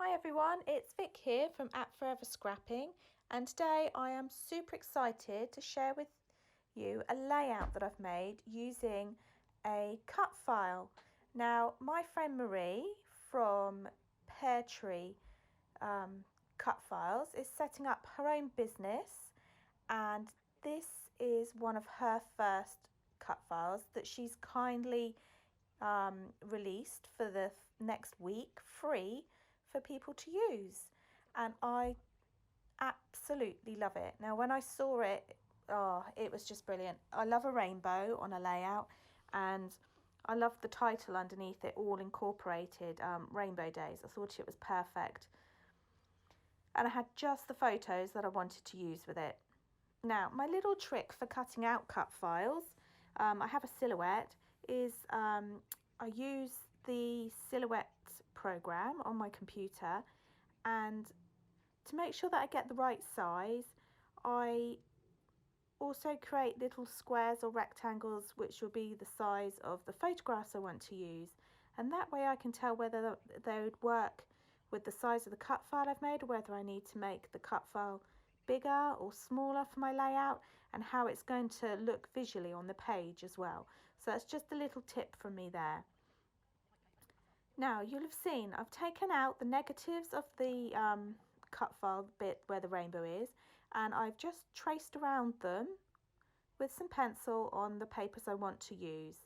Hi everyone, it's Vic here from At Forever Scrapping, and today I am super excited to share with you a layout that I've made using a cut file. Now, my friend Marie from Pear Tree Cut Files is setting up her own business, and this is one of her first cut files that she's kindly released for the next week free for people to use, and I absolutely love it. Now when I saw it, it was just brilliant. I love a rainbow on a layout, and I love the title underneath it, all incorporated, Rainbow Days. I thought it was perfect, and I had just the photos that I wanted to use with it. Now my little trick for cutting out cut files, I have a silhouette, is I use the silhouette program on my computer, and to make sure that I get the right size, I also create little squares or rectangles which will be the size of the photographs I want to use, and that way I can tell whether they would work with the size of the cut file I've made, or whether I need to make the cut file bigger or smaller for my layout, and how it's going to look visually on the page as well. So that's just a little tip from me there. Now you'll have seen I've taken out the negatives of the cut file bit where the rainbow is, and I've just traced around them with some pencil on the papers I want to use.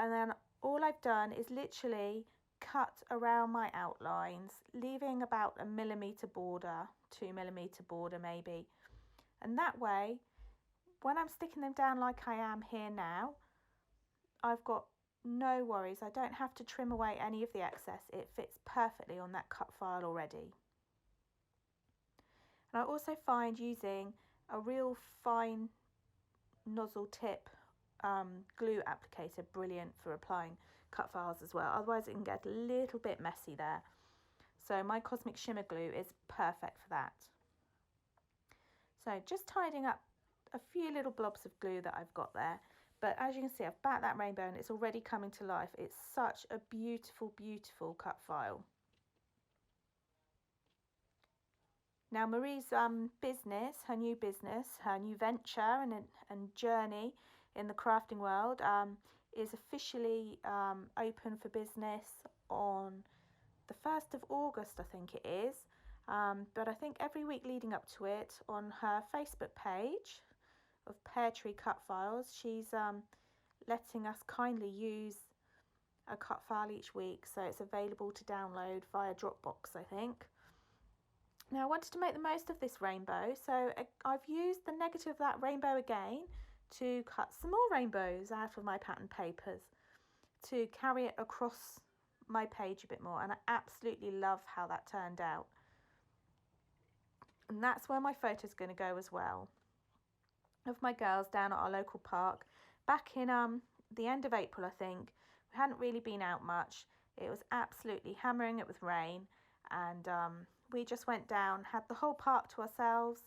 And then all I've done is literally cut around my outlines, leaving about a millimetre border, 2mm border maybe. And that way, when I'm sticking them down like I am here now, I've got no worries. I don't have to trim away any of the excess. It fits perfectly on that cut file already. And I also find using a real fine nozzle tip glue applicator brilliant for applying cut files as well. Otherwise it can get a little bit messy there. So my Cosmic Shimmer glue is perfect for that. So just tidying up a few little blobs of glue that I've got there. But as you can see, I've backed that rainbow and it's already coming to life. It's such a beautiful, beautiful cut file. Now Marie's business, her new venture and journey in the crafting world is officially open for business on the 1st of August, I think it is. But I think every week leading up to it, on her Facebook page of Pear Tree Cut Files, she's letting us kindly use a cut file each week, so it's available to download via Dropbox, I think. Now I wanted to make the most of this rainbow, so I've used the negative of that rainbow again to cut some more rainbows out of my pattern papers to carry it across my page a bit more, and I absolutely love how that turned out. And that's where my photo's going to go as well, of my girls down at our local park back in the end of April, I think. We hadn't really been out much. It was absolutely hammering it with rain, and we just went down, had the whole park to ourselves,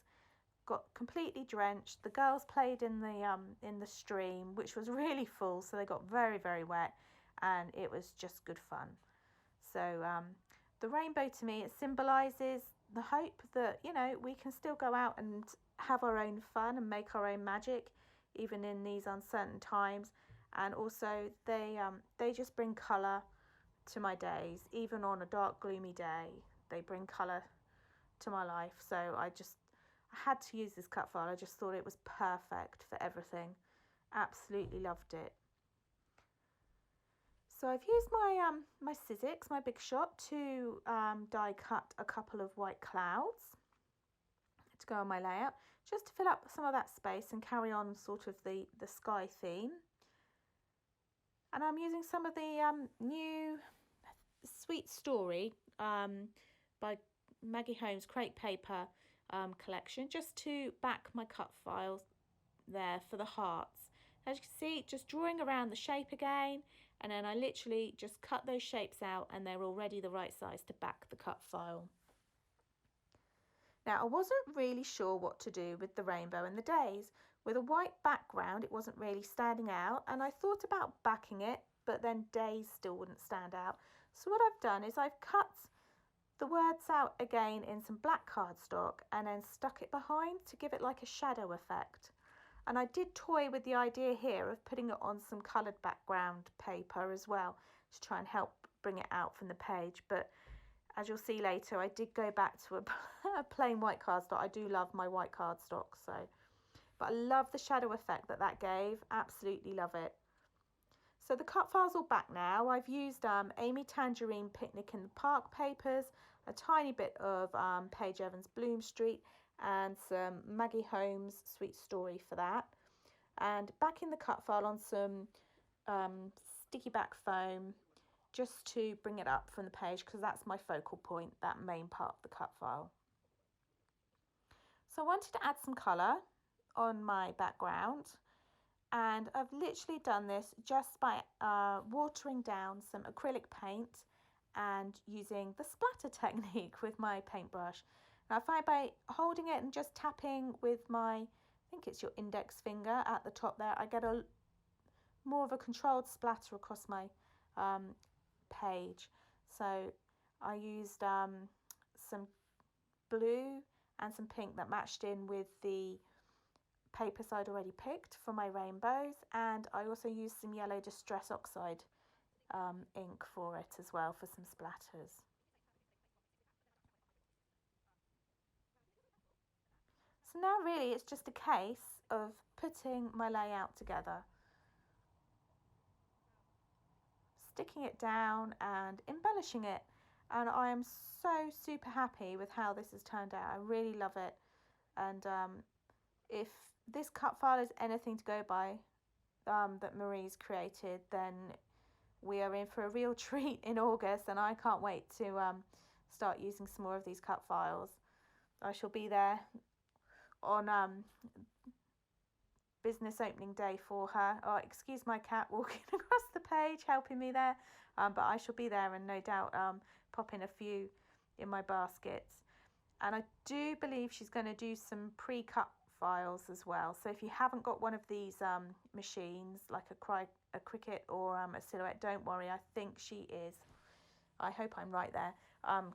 got completely drenched. The girls played in the stream, which was really full, so they got very, very wet, and it was just good fun. So the rainbow, to me, it symbolises the hope that, you know, we can still go out and have our own fun and make our own magic, even in these uncertain times. And also they just bring colour to my days. Even on a dark, gloomy day, they bring colour to my life. So I had to use this cut file. I just thought it was perfect for everything. Absolutely loved it. So I've used my my Sizzix, my Big Shot, to die cut a couple of white clouds to go on my layout, just to fill up some of that space and carry on sort of the sky theme. And I'm using some of the new Sweet Story by Maggie Holmes Crepe Paper collection, just to back my cut files there for the hearts. As you can see, just drawing around the shape again, and then I literally just cut those shapes out and they're already the right size to back the cut file. Now I wasn't really sure what to do with the rainbow and the days. With a white background it wasn't really standing out, and I thought about backing it but then days still wouldn't stand out. So what I've done is I've cut the words out again in some black cardstock and then stuck it behind to give it like a shadow effect. And I did toy with the idea here of putting it on some coloured background paper as well to try and help bring it out from the page. But as you'll see later, I did go back to a plain white cardstock. I do love my white cardstock, but I love the shadow effect that gave. Absolutely love it. So the cut file's all back now. I've used Amy Tangerine Picnic in the Park papers, a tiny bit of Paige Evans Bloom Street, and some Maggie Holmes Sweet Story for that. And back in the cut file on some sticky back foam, just to bring it up from the page, because that's my focal point, that main part of the cut file. So I wanted to add some colour on my background, and I've literally done this just by watering down some acrylic paint and using the splatter technique with my paintbrush. Now I find by holding it and just tapping with my, I think it's your index finger at the top there, I get a more of a controlled splatter across my page. So I used some blue and some pink that matched in with the papers I'd already picked for my rainbows, and I also used some yellow Distress Oxide ink for it as well for some splatters. So now really it's just a case of putting my layout together, sticking it down and embellishing it, and I am so super happy with how this has turned out. I really love it, and if this cut file is anything to go by that Marie's created, then we are in for a real treat in August, and I can't wait to start using some more of these cut files. I shall be there on business opening day for her. Oh, excuse my cat walking across the page helping me there, but I shall be there and no doubt pop in a few in my baskets. And I do believe she's going to do some pre-cut files as well. So if you haven't got one of these machines, like a Cricut or a Silhouette, don't worry, I think she is, I hope I'm right there,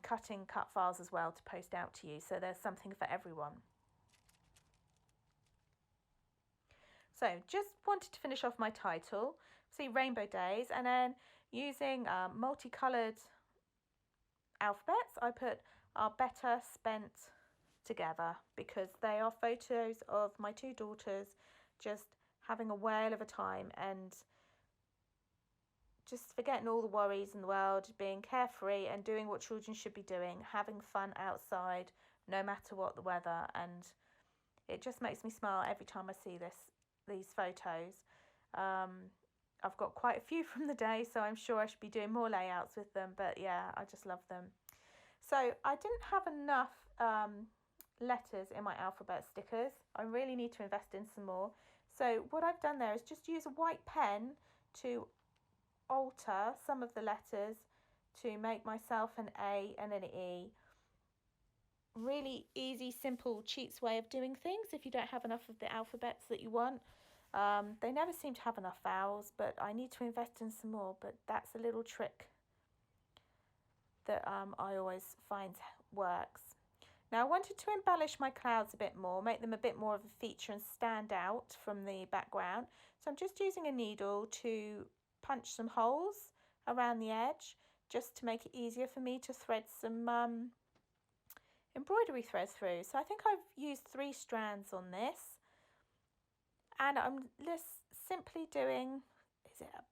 cutting cut files as well to post out to you. So there's something for everyone. So just wanted to finish off my title, see Rainbow Days, and then using multicoloured alphabets, I put Are Better Spent Together, because they are photos of my two daughters just having a whale of a time and just forgetting all the worries in the world, being carefree and doing what children should be doing, having fun outside no matter what the weather. And it just makes me smile every time I see these photos. I've got quite a few from the day, so I'm sure I should be doing more layouts with them, but yeah, I just love them. So I didn't have enough letters in my alphabet stickers. I really need to invest in some more. So what I've done there is just use a white pen to alter some of the letters to make myself an A and an E. Really easy, simple, cheats way of doing things if you don't have enough of the alphabets that you want. They never seem to have enough vowels, but I need to invest in some more. But that's a little trick that I always find works. Now I wanted to embellish my clouds a bit more, make them a bit more of a feature and stand out from the background. So I'm just using a needle to punch some holes around the edge, just to make it easier for me to thread some embroidery threads through. So I think I've used 3 strands on this, and I'm just simply doing, is it a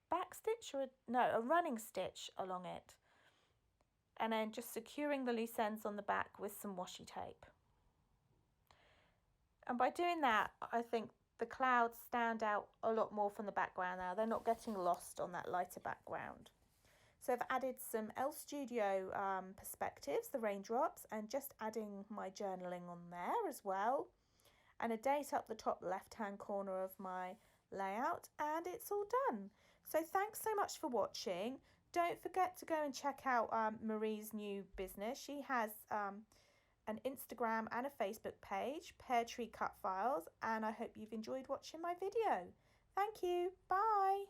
back stitch or a running stitch along it, and then just securing the loose ends on the back with some washi tape. And by doing that, I think the clouds stand out a lot more from the background now. They're not getting lost on that lighter background. So I've added some Elle Studio perspectives, the raindrops, and just adding my journaling on there as well. And a date up the top left-hand corner of my layout, and it's all done. So thanks so much for watching. Don't forget to go and check out Marie's new business. She has an Instagram and a Facebook page, Pear Tree Cut Files, and I hope you've enjoyed watching my video. Thank you. Bye.